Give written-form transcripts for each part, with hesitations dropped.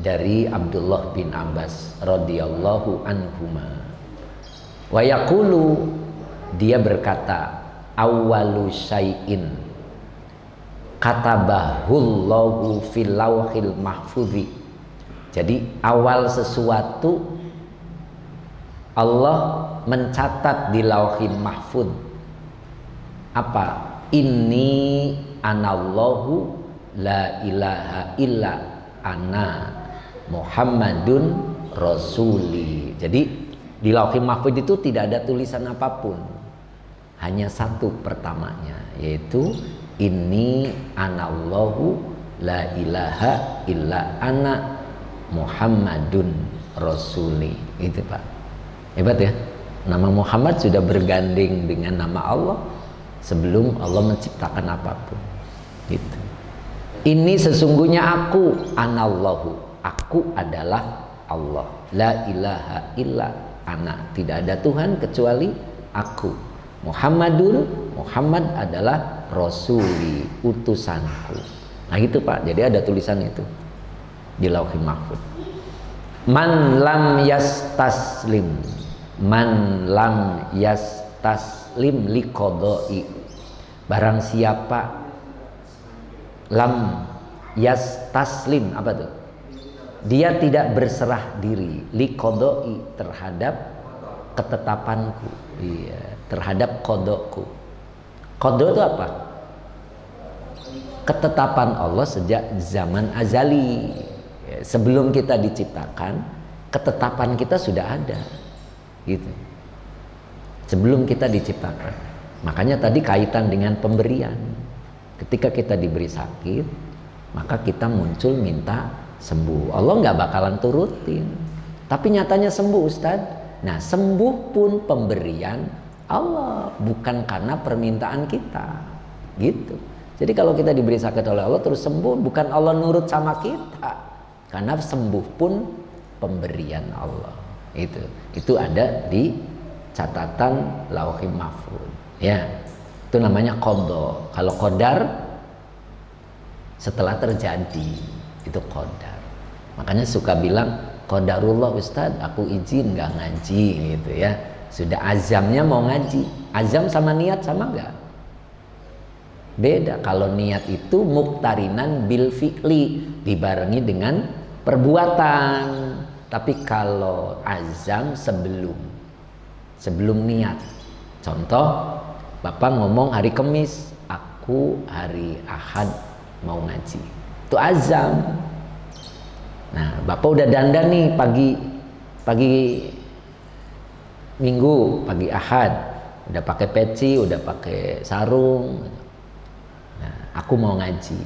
dari Abdullah bin Abbas radhiyallahu anhuma. Wa yaqulu, dia berkata, awwalu syai'in katabahullahu fil lauhil mahfudzi. Jadi awal sesuatu Allah mencatat di lauhil mahfudz. Apa? Inni anallahu la ilaha illa ana Muhammadun rasuli. Jadi di lauhil mahfudz itu tidak ada tulisan apapun, hanya satu pertamanya, yaitu inni anallahu la ilaha illa ana Muhammadun rasuli. Itu Pak, hebat ya. Nama Muhammad sudah bergandeng dengan nama Allah sebelum Allah menciptakan apapun. Gitu. Ini sesungguhnya aku, anallahu, aku adalah Allah, la ilaha illa ana, tidak ada Tuhan kecuali aku. Muhammadun, Muhammad adalah rasuli, utusanku. Nah gitu Pak, jadi ada tulisan itu di lauhil mahfudz. Man lam yastaslim, man lam yastaslim liqadai, barang siapa lam yastaslim, apa tuh? Dia tidak berserah diri liqadai, terhadap ketetapanku, iya, terhadap qadokku. Qada itu apa? Ketetapan Allah sejak zaman azali. Sebelum kita diciptakan, ketetapan kita sudah ada, gitu. Sebelum kita diciptakan. Makanya tadi kaitan dengan pemberian. Ketika kita diberi sakit, maka kita muncul minta sembuh. Allah nggak bakalan turutin, tapi nyatanya sembuh, Ustadz. Nah, sembuh pun pemberian Allah, bukan karena permintaan kita, gitu. Jadi kalau kita diberi sakit oleh Allah terus sembuh, bukan Allah nurut sama kita, karena sembuh pun pemberian Allah. Itu ada di catatan lauhil mahfudz. Ya, itu namanya qada. Kalau qadar setelah terjadi, itu qadar. Makanya suka bilang qadarullah, Ustadz, aku izin nggak ngaji, gitu ya. Sudah azamnya mau ngaji, azam sama niat sama nggak? Beda. Kalau niat itu muqtarinan bil fi'li, dibarengi dengan perbuatan. Tapi kalau azam sebelum niat. Contoh, Bapak ngomong hari Kamis, aku hari Ahad mau ngaji, itu azam. Nah, Bapak udah dandan nih pagi Minggu, pagi Ahad, udah pakai peci, udah pakai sarung. Nah, aku mau ngaji.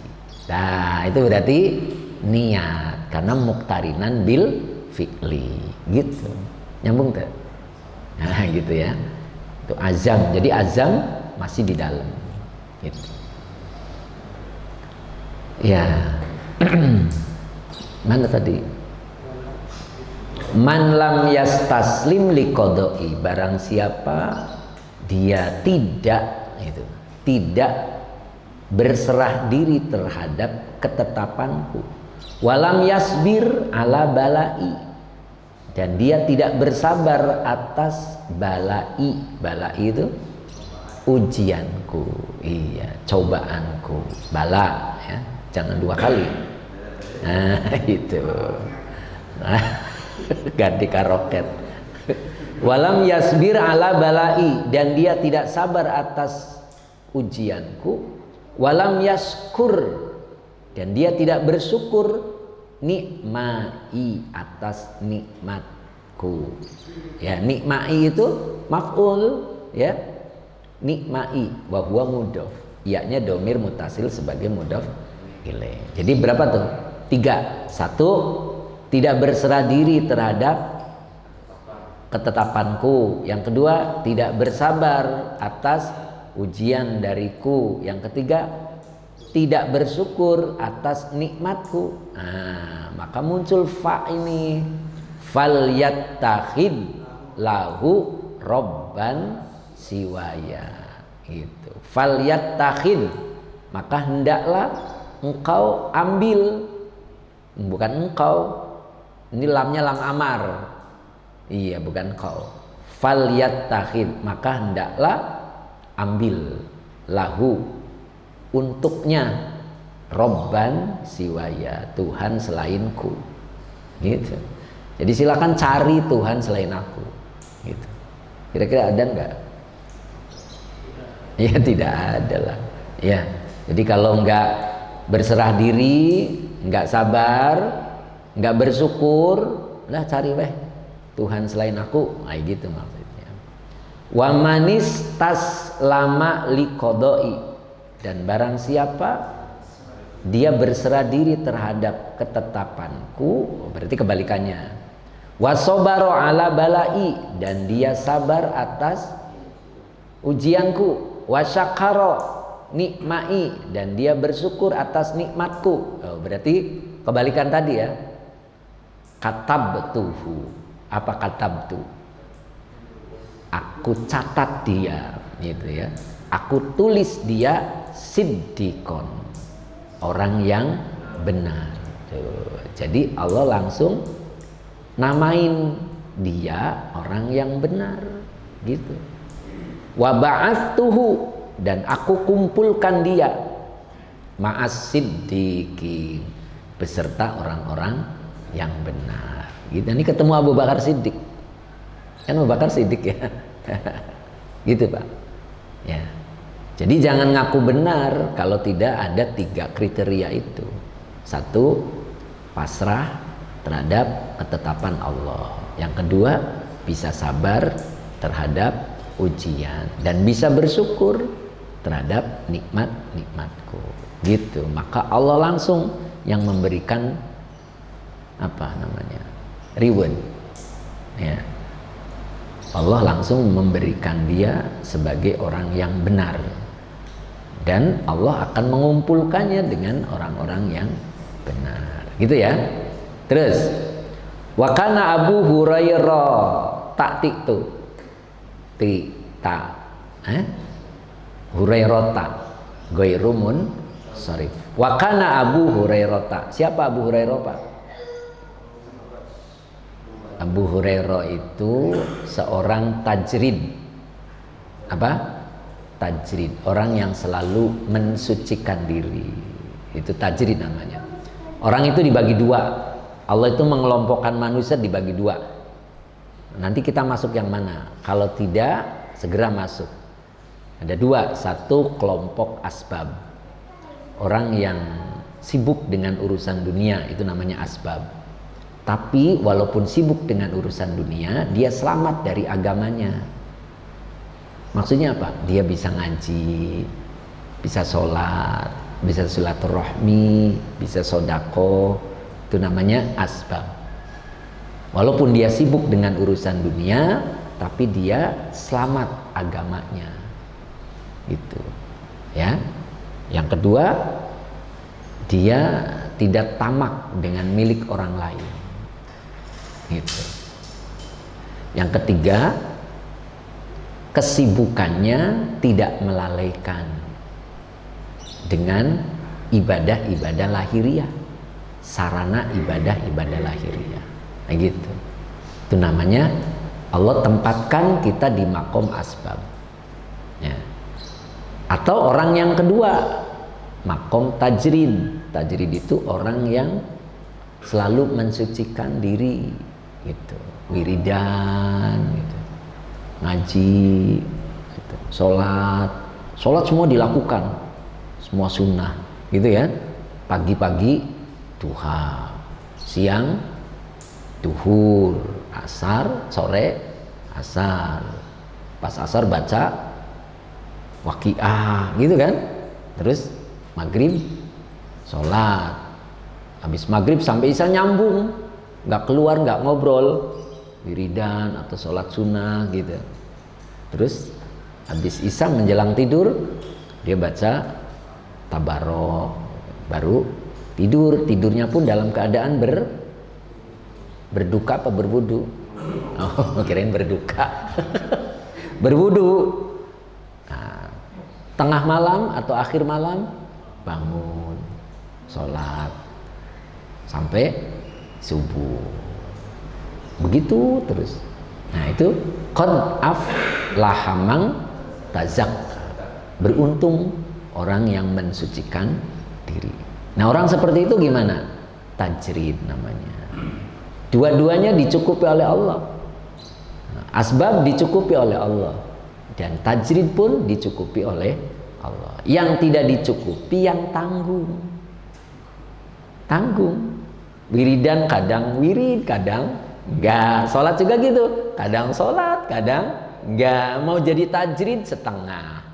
Nah, itu berarti niat, karena muqtarinan bil fi'li, gitu. Nyambung tuh? Nah, gitu ya. Itu azam. Jadi azam masih di dalam, gitu. Ya. Mana tadi? Man lam yastaslim liqadai, barang siapa dia tidak berserah diri terhadap ketetapanku, walam yasbir ala balai, dan dia tidak bersabar atas balai. Balai itu ujianku, iya, cobaanku. Bala ya, jangan dua kali. Nah, itu. Nah, ganti karoket. Walam yasbir ala balai, dan dia tidak sabar atas ujianku. Walam yaskur, dan dia tidak bersyukur nikmai, atas nikmatku. Ya, nikmai itu maf'ul, ya. Nikmai wa huwa mudhaf, ianya domir mutasil sebagai mudhaf ilaih. Jadi berapa tuh? 3. 1, tidak berserah diri terhadap ketetapanku. Yang kedua, tidak bersabar atas ujian dariku. Yang ketiga, tidak bersyukur atas nikmatku. Nah, maka muncul fa ini, fal yattakhid lahu robban siwaya, gitu. Fal yattakhid, maka hendaklah engkau ambil, bukan engkau, Ini lamnya lam amar. Iya, bukan kau. Falyattakhid, maka hendaklah ambil lahu untuknya Robban siwaya, Tuhan selainku. Gitu. Jadi silakan cari Tuhan selain aku. Gitu. Kira-kira ada nggak? Ya tidak ada lah. Ya. Jadi kalau nggak berserah diri, nggak sabar, nggak bersyukur, lah cari weh Tuhan selain aku. Nah, gitu maksudnya. Wa manis tas lama liqodoi, dan barang siapa dia berserah diri terhadap ketetapanku, berarti kebalikannya. Wasobaro ala balai, dan dia sabar atas ujianku. Wasyakaro nikmai, dan dia bersyukur atas nikmatku. Oh, berarti kebalikan tadi ya. Katabtuhu, apa katabtu? Aku catat dia, gitu ya. Aku tulis dia siddiqon, orang yang benar. Tuh. Jadi Allah langsung namain dia orang yang benar, gitu. Wa ba'atsuhu, dan aku kumpulkan dia ma'as siddiqin, beserta orang-orang yang benar. Gitu. Ini ketemu Abu Bakar Siddiq. Kan Abu Bakar Siddiq ya. Gitu, Pak. Ya. Jadi jangan ngaku benar kalau tidak ada 3 kriteria itu. 1, pasrah terhadap ketetapan Allah. Yang kedua, bisa sabar terhadap ujian dan bisa bersyukur terhadap nikmat-nikmatku. Gitu. Maka Allah langsung yang memberikan apa namanya? Reward. Ya. Allah langsung memberikan dia sebagai orang yang benar. Dan Allah akan mengumpulkannya dengan orang-orang yang benar. Gitu ya. Terus wa kana Abu Hurairah ta'titu Hurairata Goirumun Sarif. Wa kana Abu Hurairata. Siapa Abu Hurairah, Pak? Abu Hurairah itu seorang tajrid. Apa? Tajrid, orang yang selalu mensucikan diri. Itu tajrid namanya. Orang itu dibagi 2. Allah itu mengelompokkan manusia dibagi 2. Nanti kita masuk yang mana? Kalau tidak, segera masuk. Ada 2. 1 kelompok asbab. Orang yang sibuk dengan urusan dunia, itu namanya asbab. Tapi walaupun sibuk dengan urusan dunia, dia selamat dari agamanya. Maksudnya apa? Dia bisa ngaji, bisa sholat, bisa silaturahmi, bisa sodako. Itu namanya asbab. Walaupun dia sibuk dengan urusan dunia, tapi dia selamat agamanya. Gitu. Ya. Yang kedua, dia tidak tamak dengan milik orang lain. Gitu. Yang ketiga, kesibukannya tidak melalaikan dengan ibadah-ibadah lahiriah, sarana ibadah-ibadah lahiriah. Nah gitu. Itu namanya Allah tempatkan kita di makom asbab. Ya. Atau orang yang kedua, makom tajrid. Tajrid itu orang yang selalu mensucikan diri, gitu. Wiridan, gitu. Ngaji, gitu. Sholat semua dilakukan, semua sunnah, gitu ya. Pagi-pagi duha, siang duhur, asar, sore asar, pas asar baca waqiah, gitu kan. Terus maghrib sholat, habis maghrib sampai isya nyambung, nggak keluar, nggak ngobrol, wiridan atau sholat sunnah, gitu. Terus habis isya menjelang tidur dia baca tabarok, baru tidurnya pun dalam keadaan berduka apa berwudu? Oh, kirain berduka. Berwudu. Nah, tengah malam atau akhir malam bangun, sholat sampai subuh. begitu terus. Nah itu qad aflaha man tazakka, beruntung orang yang mensucikan diri. Nah orang seperti itu gimana? Tajrid namanya. Dua-duanya dicukupi oleh Allah. Asbab dicukupi oleh Allah, dan tajrid pun dicukupi oleh Allah. Yang tidak dicukupi yang tanggung. Wiridan kadang wirid, kadang enggak. Sholat juga gitu, kadang sholat, kadang enggak. Mau jadi tajrid setengah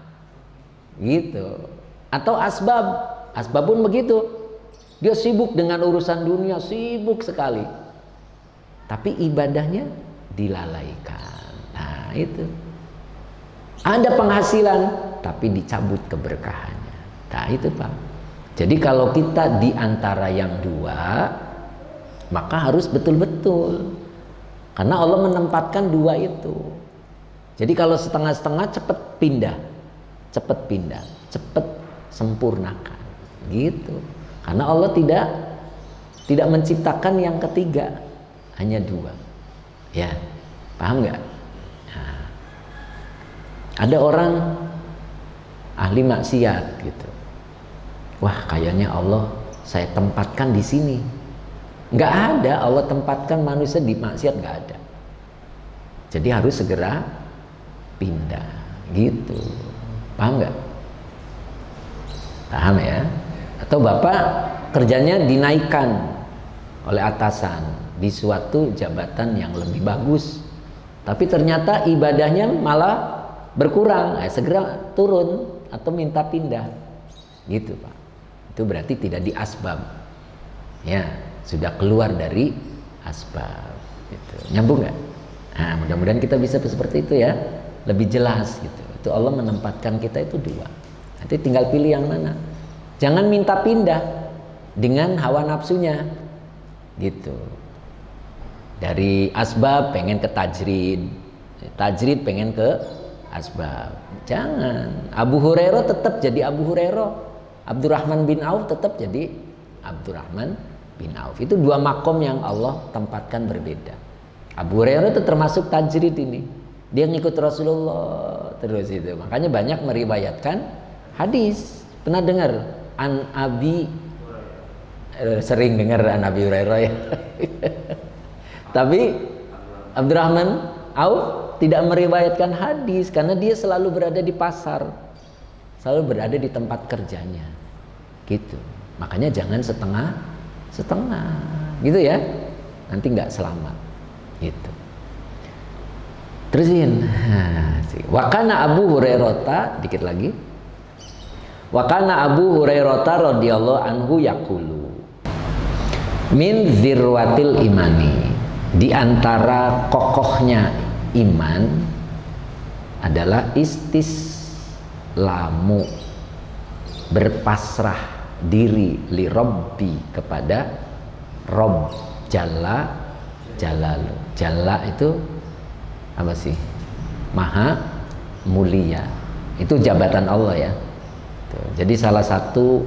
gitu. Atau asbab pun begitu. Dia sibuk dengan urusan dunia, sibuk sekali, tapi ibadahnya dilalaikan. Nah itu, ada penghasilan tapi dicabut keberkahannya. Nah itu Pak. Jadi kalau kita di antara yang dua, maka harus betul-betul, karena Allah menempatkan dua itu. Jadi kalau setengah-setengah cepet pindah, cepet sempurnakan gitu. Karena Allah tidak menciptakan yang ketiga, hanya dua. Ya, paham nggak? Nah, ada orang ahli maksiat gitu. Wah, kayaknya Allah saya tempatkan di sini. Nggak ada, Allah tempatkan manusia di maksiat, nggak ada. Jadi harus segera pindah, gitu. Paham nggak? Paham ya? Atau bapak kerjanya dinaikkan oleh atasan di suatu jabatan yang lebih bagus, tapi ternyata ibadahnya malah berkurang, segera turun atau minta pindah, gitu Pak. Itu berarti tidak di asbab, ya sudah keluar dari asbab. Gitu. Nyambung nggak? Nah, mudah-mudahan kita bisa seperti itu ya, lebih jelas gitu. Itu Allah menempatkan kita itu dua. Nanti tinggal pilih yang mana. Jangan minta pindah dengan hawa nafsunya, gitu. Dari asbab pengen ke tajrid pengen ke asbab. Jangan. Abu Hurairah tetap jadi Abu Hurairah. Abdurrahman bin Auf tetap jadi Abdurrahman bin Auf. Itu dua makom yang Allah tempatkan berbeda. Abu Hurairah itu termasuk tajrid ini. Dia ngikut Rasulullah terus itu. Makanya banyak meriwayatkan hadis. Pernah dengar an Abi, sering dengar an Abi Hurairah ya. Tapi Abdurrahman Auf tidak meriwayatkan hadis karena dia selalu berada di pasar, selalu berada di tempat kerjanya, gitu. Makanya jangan setengah, gitu ya. Nanti nggak selamat, gitu. Terusin. Wakana Abu Hurairah, dikit lagi. Wakana Abu Hurairah radhiyallahu anhu yaqulu min zirwatil imani, di antara kokohnya iman adalah istislamu, berpasrah diri li Rabbi, kepada Rabb Jalla Jalalu. Jalla itu apa sih? Maha mulia. Itu jabatan Allah ya. Jadi salah satu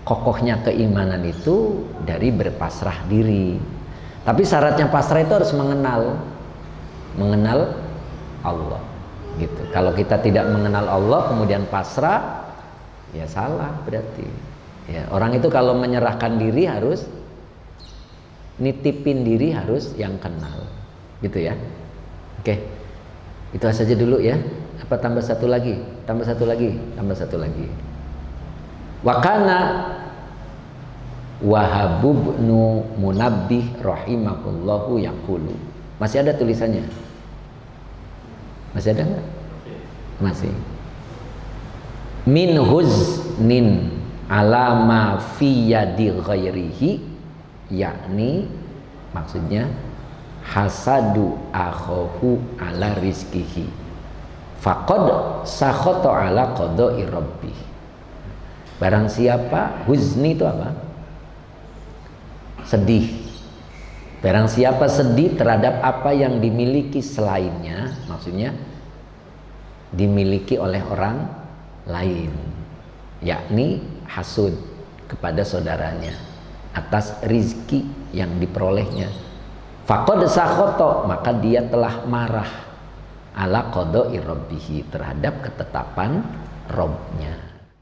kokohnya keimanan itu dari berpasrah diri. Tapi syaratnya pasrah itu harus mengenal Allah, gitu. Kalau kita tidak mengenal Allah kemudian pasrah, ya salah berarti. Ya, orang itu kalau menyerahkan diri harus nitipin diri, harus yang kenal, gitu ya. Oke, itu saja dulu ya. Apa tambah satu lagi? Tambah satu lagi. Wakana Wahab bin Munabbih rahimahullahu yaqulu. Masih ada tulisannya? Masih ada enggak? Masih. Min huznin ala ma fi yadi ghairihi, yakni maksudnya hasadu akhahu ala rizkihi faqad sakhata ala qada'i rabbih. Barang siapa, huzni itu apa? Sedih. Barang siapa sedih terhadap apa yang dimiliki selainnya, maksudnya dimiliki oleh orang lain, yakni hasud kepada saudaranya atas rizki yang diperolehnya, Faqad sakhoto, maka dia telah marah ala qada'i rabbihi, terhadap ketetapan Robnya.